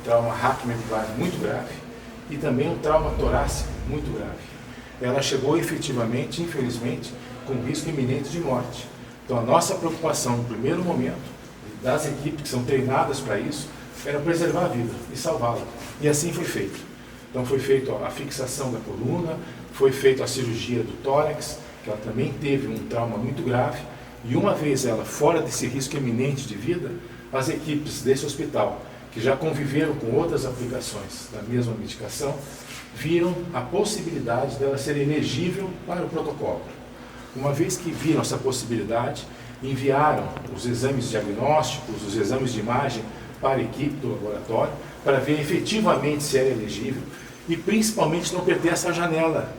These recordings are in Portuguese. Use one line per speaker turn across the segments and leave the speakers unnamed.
trauma raquimedular muito grave e também um trauma torácico muito grave. Ela chegou efetivamente, infelizmente, com risco iminente de morte. Então a nossa preocupação no primeiro momento, das equipes que são treinadas para isso, era preservar a vida e salvá-la. E assim foi feito. Então foi feita a fixação da coluna, foi feita a cirurgia do tórax, que ela também teve um trauma muito grave, e uma vez ela fora desse risco iminente de vida, as equipes desse hospital, que já conviveram com outras aplicações da mesma medicação, viram a possibilidade dela ser elegível para o protocolo. Uma vez que viram essa possibilidade, enviaram os exames diagnósticos, os exames de imagem para a equipe do laboratório, para ver efetivamente se era elegível e principalmente não perder essa janela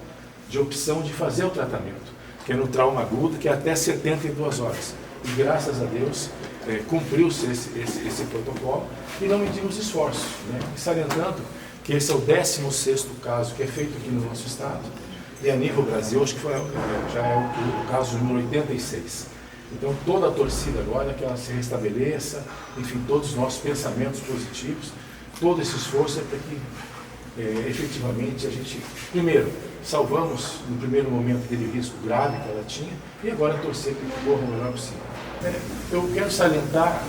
de opção de fazer o tratamento, que é no trauma agudo, que é até 72 horas. E graças a Deus cumpriu-se esse protocolo e não medimos esforços, né? E salientando que esse é o 16º caso que é feito aqui no nosso estado, e a nível Brasil, acho que já é o caso número 86. Então toda a torcida agora é que ela se restabeleça, enfim, todos os nossos pensamentos positivos, todo esse esforço é para que efetivamente a gente, primeiro, salvamos no primeiro momento aquele risco grave que ela tinha e agora torcer para que corra o melhor possível. Eu quero salientar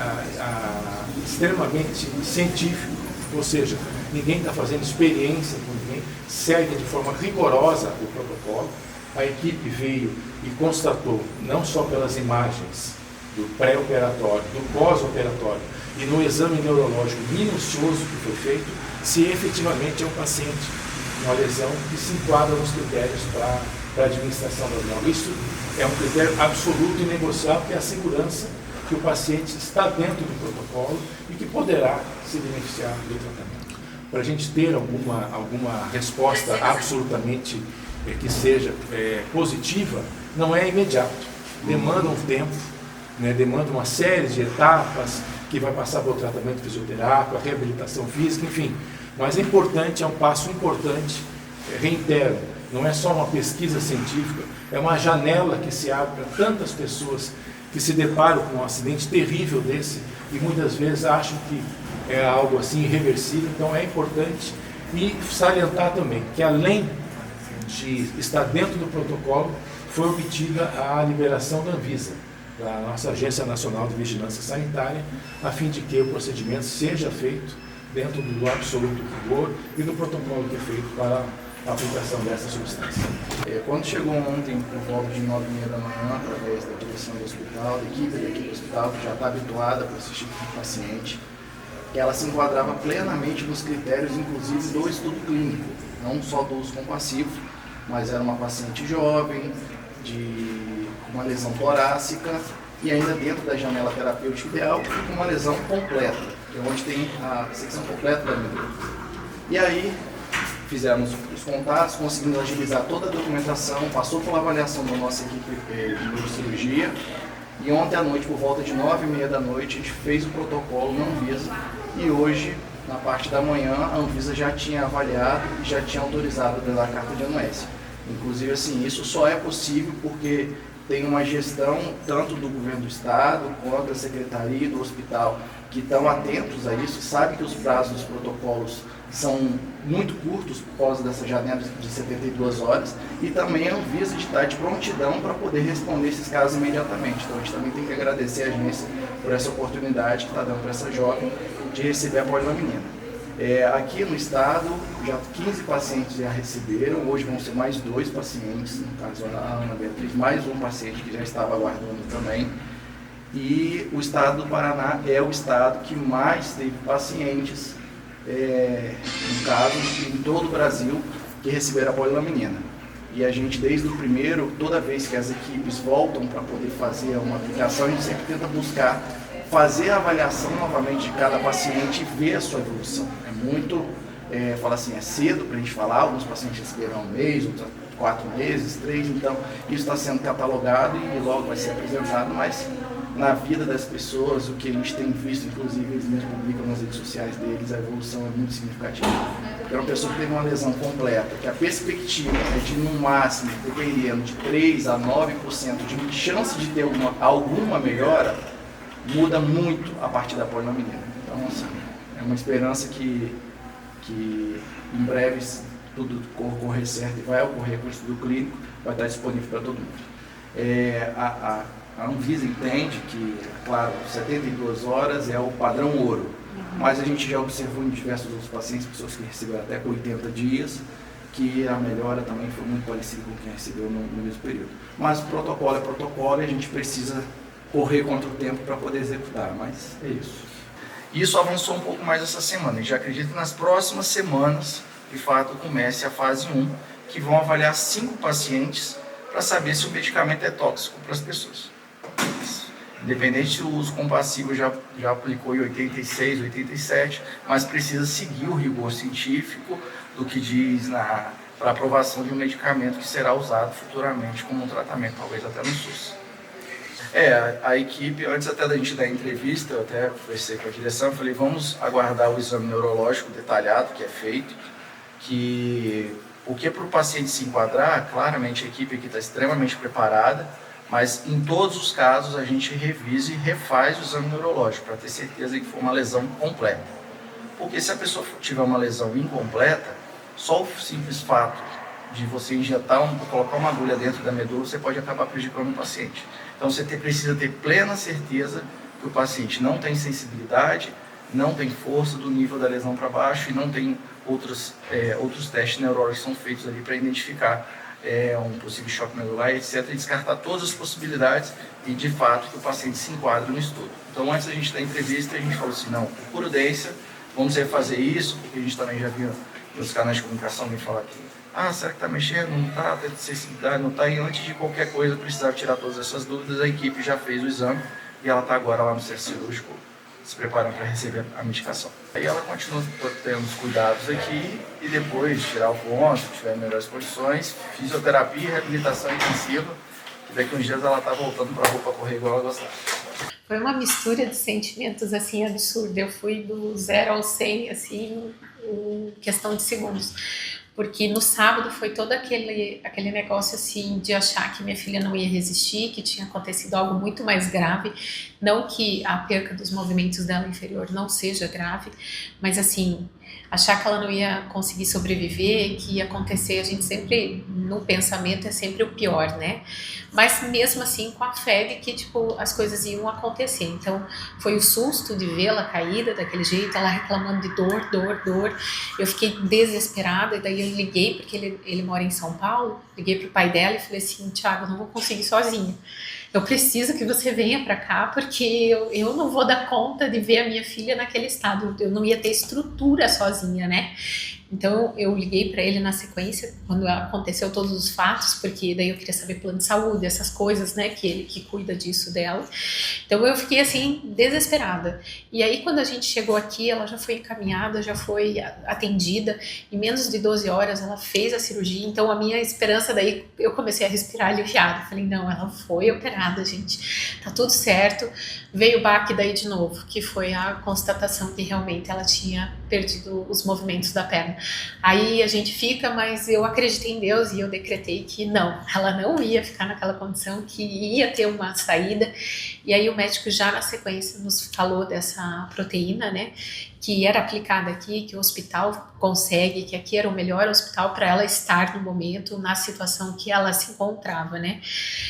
extremamente científico, ou seja, ninguém está fazendo experiência com ninguém, segue de forma rigorosa o protocolo. A equipe veio e constatou, não só pelas imagens do pré-operatório, do pós-operatório e no exame neurológico minucioso que foi feito, se efetivamente é um paciente uma lesão que se enquadra nos critérios para a administração da droga. Isso é um critério absoluto e negociável, que é a segurança que o paciente está dentro do protocolo e que poderá se beneficiar do tratamento. Para a gente ter alguma resposta absolutamente que seja positiva, não é imediato. Demanda um tempo, né, demanda uma série de etapas que vai passar pelo tratamento fisioterápico, a reabilitação física, enfim. Mas é importante, é um passo importante, reitero, não é só uma pesquisa científica, é uma janela que se abre para tantas pessoas que se deparam com um acidente terrível desse e muitas vezes acham que é algo assim irreversível. Então é importante e salientar também que além de estar dentro do protocolo, foi obtida a liberação da Anvisa, da nossa Agência Nacional de Vigilância Sanitária, a fim de que o procedimento seja feito dentro do absoluto rigor e do protocolo que é feito para a aplicação dessa substância.
Quando chegou ontem, por volta de 9h30 da manhã, através da direção do hospital, da equipe do hospital, que já está habituada para esse tipo de paciente, ela se enquadrava plenamente nos critérios, inclusive, do estudo clínico, não só do uso compassivo, mas era uma paciente jovem, de uma lesão torácica e ainda dentro da janela terapêutica ideal, com uma lesão completa, que é onde tem a secção completa da medula. E aí, fizemos os contatos, conseguimos agilizar toda a documentação, passou pela avaliação da nossa equipe de neurocirurgia e ontem à noite, por volta de 9h30 da noite, a gente fez o protocolo na Anvisa e hoje, na parte da manhã, a Anvisa já tinha avaliado e já tinha autorizado a carta de anuência. Inclusive, assim, isso só é possível porque tem uma gestão tanto do governo do estado quanto da secretaria e do hospital que estão atentos a isso, sabem que os prazos dos protocolos são muito curtos por causa dessa janela de 72 horas e também a Anvisa está de prontidão para poder responder esses casos imediatamente. Então a gente também tem que agradecer a agência por essa oportunidade que está dando para essa jovem de receber a polilaminina. Aqui no estado, já 15 pacientes já receberam, hoje vão ser mais 2 pacientes, no caso a Ana Beatriz, mais um paciente que já estava aguardando também. E o estado do Paraná é o estado que mais teve pacientes, no caso, em todo o Brasil, que receberam a polilaminina. E a gente, desde o primeiro, toda vez que as equipes voltam para poder fazer uma aplicação, a gente sempre tenta buscar fazer a avaliação novamente de cada paciente e ver a sua evolução. É muito, fala assim, é cedo para a gente falar, alguns pacientes receberam 1 mês, outros 4 meses, 3, então isso está sendo catalogado e logo vai ser apresentado, mas na vida das pessoas, o que a gente tem visto, inclusive eles mesmos publicam nas redes sociais deles, a evolução é muito significativa. É uma pessoa que teve uma lesão completa, que a perspectiva é de, no máximo, dependendo de 3 a 9% de chance de ter alguma melhora, muda muito a partir da polilaminina. Então, assim, É uma esperança que em breve, se tudo ocorrer certo e vai ocorrer com o estudo clínico, vai estar disponível para todo mundo. A Anvisa entende que, claro, 72 horas é o padrão ouro, mas a gente já observou em diversos outros pacientes, pessoas que receberam até com 80 dias, que a melhora também foi muito parecida com quem recebeu no mesmo período. Mas protocolo é protocolo e a gente precisa correr contra o tempo para poder executar, mas é isso. Isso avançou um pouco mais essa semana. A gente acredita que nas próximas semanas, de fato, comece a fase 1, que vão avaliar 5 pacientes para saber se o medicamento é tóxico para as pessoas. Independente se o uso compassivo já aplicou em 86, 87, mas precisa seguir o rigor científico do que diz para aprovação de um medicamento que será usado futuramente como um tratamento, talvez até no SUS. A equipe, antes até da gente dar a entrevista, eu até conversei com a direção, falei, vamos aguardar o exame neurológico detalhado que é feito, porque para o paciente se enquadrar, claramente a equipe aqui está extremamente preparada, mas em todos os casos a gente revisa e refaz o exame neurológico para ter certeza que foi uma lesão completa. Porque se a pessoa tiver uma lesão incompleta, só o simples fato de você colocar uma agulha dentro da medula, você pode acabar prejudicando o paciente. Então você precisa ter plena certeza que o paciente não tem sensibilidade, não tem força do nível da lesão para baixo e não tem outros testes neurológicos que são feitos ali para identificar um possível choque medular, etc. E descartar todas as possibilidades e de fato que o paciente se enquadre no estudo. Então antes da gente da entrevista a gente falou assim, não, por prudência, vamos refazer isso, porque a gente também já viu nos canais de comunicação me falar que será que está mexendo, não está, tem sensibilidade, não está, e antes de qualquer coisa precisar tirar todas essas dúvidas, a equipe já fez o exame e ela está agora lá no centro cirúrgico se preparando para receber a medicação. Aí ela continua tendo os cuidados aqui e depois tirar o ponto, tiver melhores condições, fisioterapia e reabilitação intensiva, que daqui uns dias ela está voltando para a rua para correr igual ela gostava.
Foi uma mistura de sentimentos assim absurda. Eu fui do 0 ao 100 assim em questão de segundos. Porque no sábado foi todo aquele negócio assim de achar que minha filha não ia resistir, que tinha acontecido algo muito mais grave. Não que a perca dos movimentos dela inferior não seja grave, mas assim, achar que ela não ia conseguir sobreviver, que ia acontecer, a gente sempre, no pensamento, é sempre o pior, né? Mas mesmo assim, com a fé de que, tipo, as coisas iam acontecer. Então, foi o susto de vê-la caída daquele jeito, ela reclamando de dor. Eu fiquei desesperada, e daí eu liguei, porque ele mora em São Paulo, liguei pro pai dela e falei assim, Thiago, eu não vou conseguir sozinha. Eu preciso que você venha para cá, porque eu não vou dar conta de ver a minha filha naquele estado. Eu não ia ter estrutura sozinha, né? Então eu liguei para ele na sequência, quando aconteceu todos os fatos, porque daí eu queria saber plano de saúde, essas coisas, né, que ele que cuida disso dela. Então eu fiquei assim, desesperada. E aí quando a gente chegou aqui, ela já foi encaminhada, já foi atendida, em menos de 12 horas ela fez a cirurgia, então a minha esperança daí, eu comecei a respirar aliviada. Falei, não, ela foi operada, gente, tá tudo certo. Veio o baque daí de novo, que foi a constatação que realmente ela tinha perdido os movimentos da perna. Aí a gente fica, mas eu acreditei em Deus e eu decretei que não, ela não ia ficar naquela condição, que ia ter uma saída. E aí o médico já na sequência nos falou dessa proteína, né, que era aplicada aqui, que o hospital consegue, que aqui era o melhor hospital para ela estar no momento, na situação que ela se encontrava, né.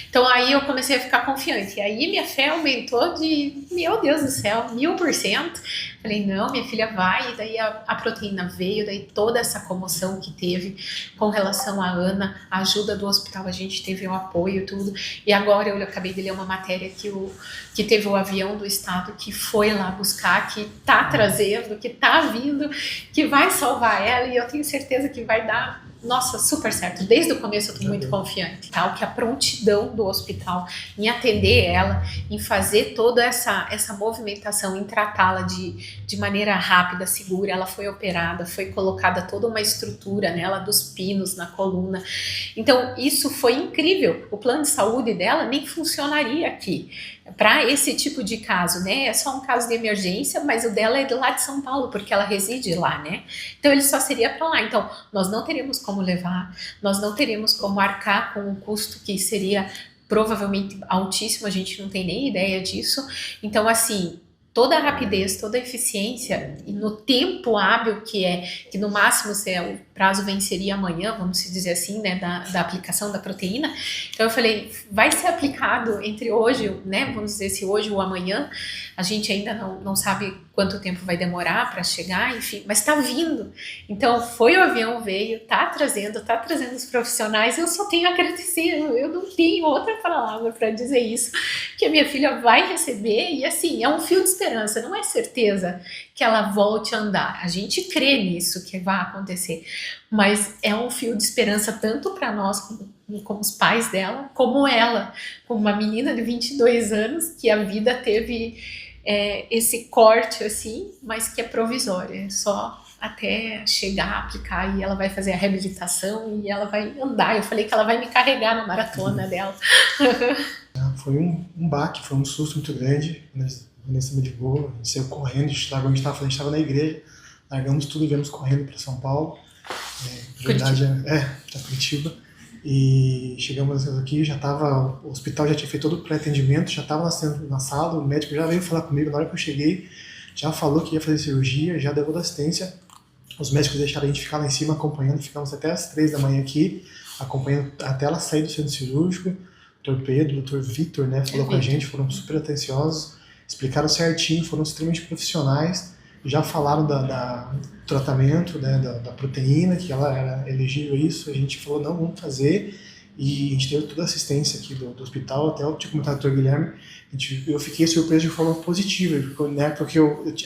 Então aí eu comecei a ficar confiante, e aí minha fé aumentou de, meu Deus do céu, 1000%. Falei, não, minha filha vai, e daí a proteína veio, daí toda essa comoção que teve com relação à Ana, a ajuda do hospital, a gente teve o apoio e tudo, e agora eu acabei de ler uma matéria que teve o avião do estado que foi lá buscar, que tá trazendo, que tá vindo, que vai salvar ela, e eu tenho certeza que vai dar, nossa, super certo. Desde o começo eu tô muito confiante, tá? Que a prontidão do hospital em atender ela, em fazer toda essa movimentação, em tratá-la de maneira rápida, segura. Ela foi operada, foi colocada toda uma estrutura nela, dos pinos na coluna. Então isso foi incrível. O plano de saúde dela nem funcionaria aqui para esse tipo de caso, né? É só um caso de emergência, mas o dela é de lá de São Paulo, porque ela reside lá, né? Então ele só seria para lá. Então nós não teríamos como levar, nós não teríamos como arcar com um custo que seria provavelmente altíssimo, a gente não tem nem ideia disso. Então assim, toda a rapidez, toda a eficiência e no tempo hábil que no máximo o prazo venceria amanhã, vamos dizer assim, né, da aplicação da proteína. Então eu falei, vai ser aplicado entre hoje, né, vamos dizer se hoje ou amanhã, a gente ainda não sabe quanto tempo vai demorar para chegar, enfim, mas está vindo. Então foi o avião, veio, tá trazendo os profissionais, eu só tenho a agradecer, eu não tenho outra palavra para dizer isso, que a minha filha vai receber e assim, é um fio de esperança, não é certeza que ela volte a andar, a gente crê nisso que vai acontecer, mas é um fio de esperança tanto para nós como os pais dela, como ela, como uma menina de 22 anos que a vida teve esse corte assim, mas que é provisório, é só até chegar a aplicar e ela vai fazer a reabilitação e ela vai andar. Eu falei que ela vai me carregar na maratona dela.
Foi um baque, foi um susto muito grande. Vanessa me ligou, a gente saiu correndo, a gente estava na igreja, largamos tudo e viemos correndo para São Paulo. Na verdade, para Curitiba. E chegamos aqui, o hospital já tinha feito todo o pré-atendimento, já estava na sala, o médico já veio falar comigo na hora que eu cheguei, já falou que ia fazer cirurgia, já deu assistência. Os médicos deixaram a gente ficar lá em cima acompanhando, ficamos até as 3 da manhã aqui, acompanhando até ela sair do centro cirúrgico. O Dr. Pedro, o Dr. Vitor, né, falou com a gente, foram super atenciosos, explicaram certinho, foram extremamente profissionais, já falaram do tratamento, né, da proteína, que ela era elegível a isso, a gente falou, não, vamos fazer, e a gente deu toda a assistência aqui do hospital, até eu tinha comentado com o Dr. Guilherme, eu fiquei surpreso de forma positiva, porque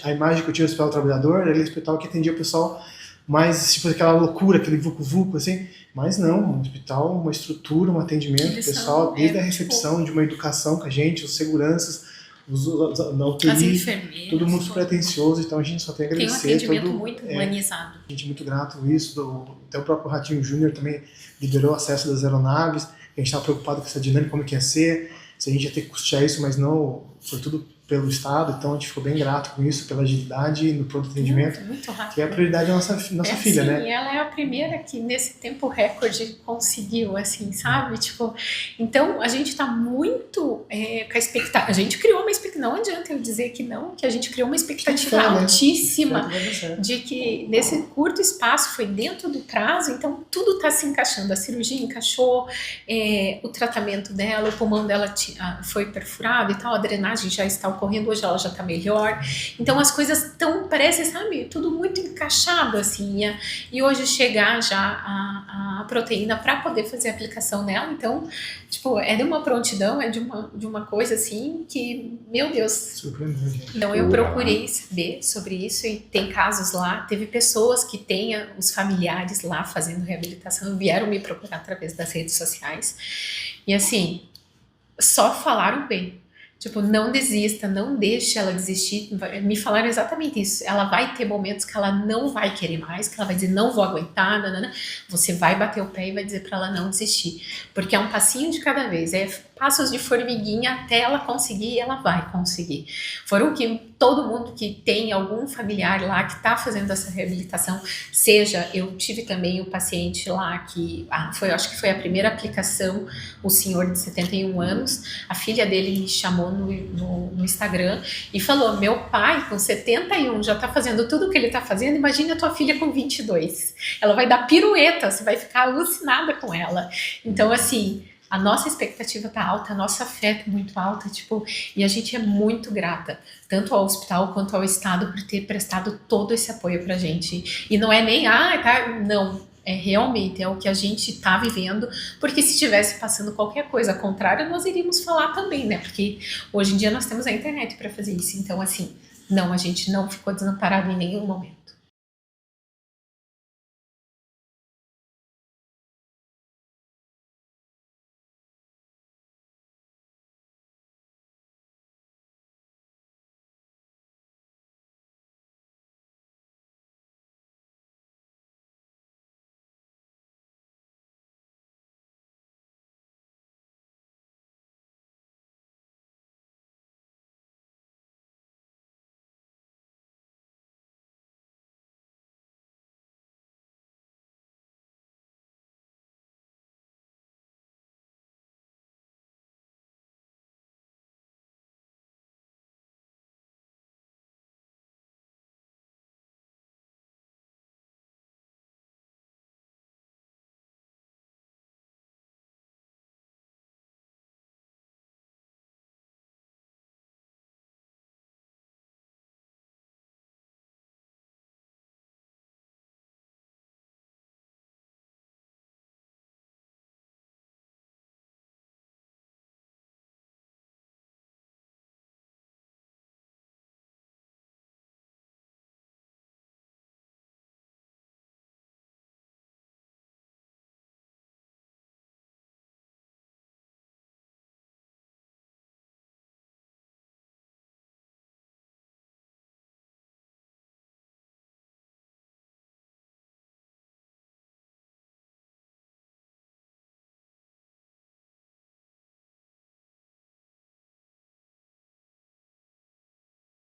a imagem que eu tinha do Hospital do Trabalhador era aquele hospital que atendia o pessoal mais, tipo, aquela loucura, aquele vucu-vucu, assim, mas não, um hospital, uma estrutura, um atendimento, o pessoal, desde a recepção, de uma educação com a gente, os seguranças, na UTI,
as enfermeiras,
todo mundo super atencioso, então a gente só tem a agradecer.
Tem um atendimento muito humanizado.
A gente é muito grato por isso, até o próprio Ratinho Júnior também liderou o acesso das aeronaves, a gente estava preocupado com essa dinâmica, como que ia ser, se a gente ia ter que custear isso, mas não, foi tudo pelo Estado, então a gente ficou bem grato com isso, pela agilidade no pronto atendimento,
muito rápido.
Que é a prioridade da nossa filha,
sim,
né?
E ela é a primeira que nesse tempo recorde conseguiu, assim, sabe? Tipo, então a gente tá muito com a expectativa, a gente criou uma expectativa, não adianta eu dizer que não, que a gente criou uma expectativa altíssima de que nesse curto espaço foi dentro do prazo, então tudo tá se encaixando, a cirurgia encaixou, o tratamento dela, o pulmão dela foi perfurado e tal, a drenagem já está ocorrendo, hoje ela já tá melhor, então as coisas estão, parece, sabe, tudo muito encaixado assim, e hoje chegar já a proteína para poder fazer a aplicação nela, então, tipo, é de uma prontidão, é de uma coisa assim que, meu Deus,
surpreendente.
Então eu procurei saber sobre isso e tem casos lá, teve pessoas que têm os familiares lá fazendo reabilitação, vieram me procurar através das redes sociais e assim, só falaram bem. Tipo, não desista, não deixe ela desistir. Me falaram exatamente isso. Ela vai ter momentos que ela não vai querer mais, que ela vai dizer, não vou aguentar, nanana. Você vai bater o pé e vai dizer pra ela não desistir. Porque é um passinho de cada vez, passos de formiguinha até ela conseguir e ela vai conseguir. Foram que todo mundo que tem algum familiar lá que está fazendo essa reabilitação, seja, eu tive também o paciente lá que, acho que foi a primeira aplicação, o senhor de 71 anos, a filha dele me chamou no Instagram e falou, meu pai com 71 já está fazendo tudo o que ele está fazendo, imagina a tua filha com 22, ela vai dar pirueta, você vai ficar alucinada com ela. Então assim, a nossa expectativa tá alta, a nossa fé tá muito alta, tipo, e a gente é muito grata, tanto ao hospital quanto ao Estado por ter prestado todo esse apoio pra gente. E não é nem, não, realmente é o que a gente tá vivendo, porque se estivesse passando qualquer coisa contrária, nós iríamos falar também, né? Porque hoje em dia nós temos a internet para fazer isso, então assim, não, a gente não ficou desamparado em nenhum momento.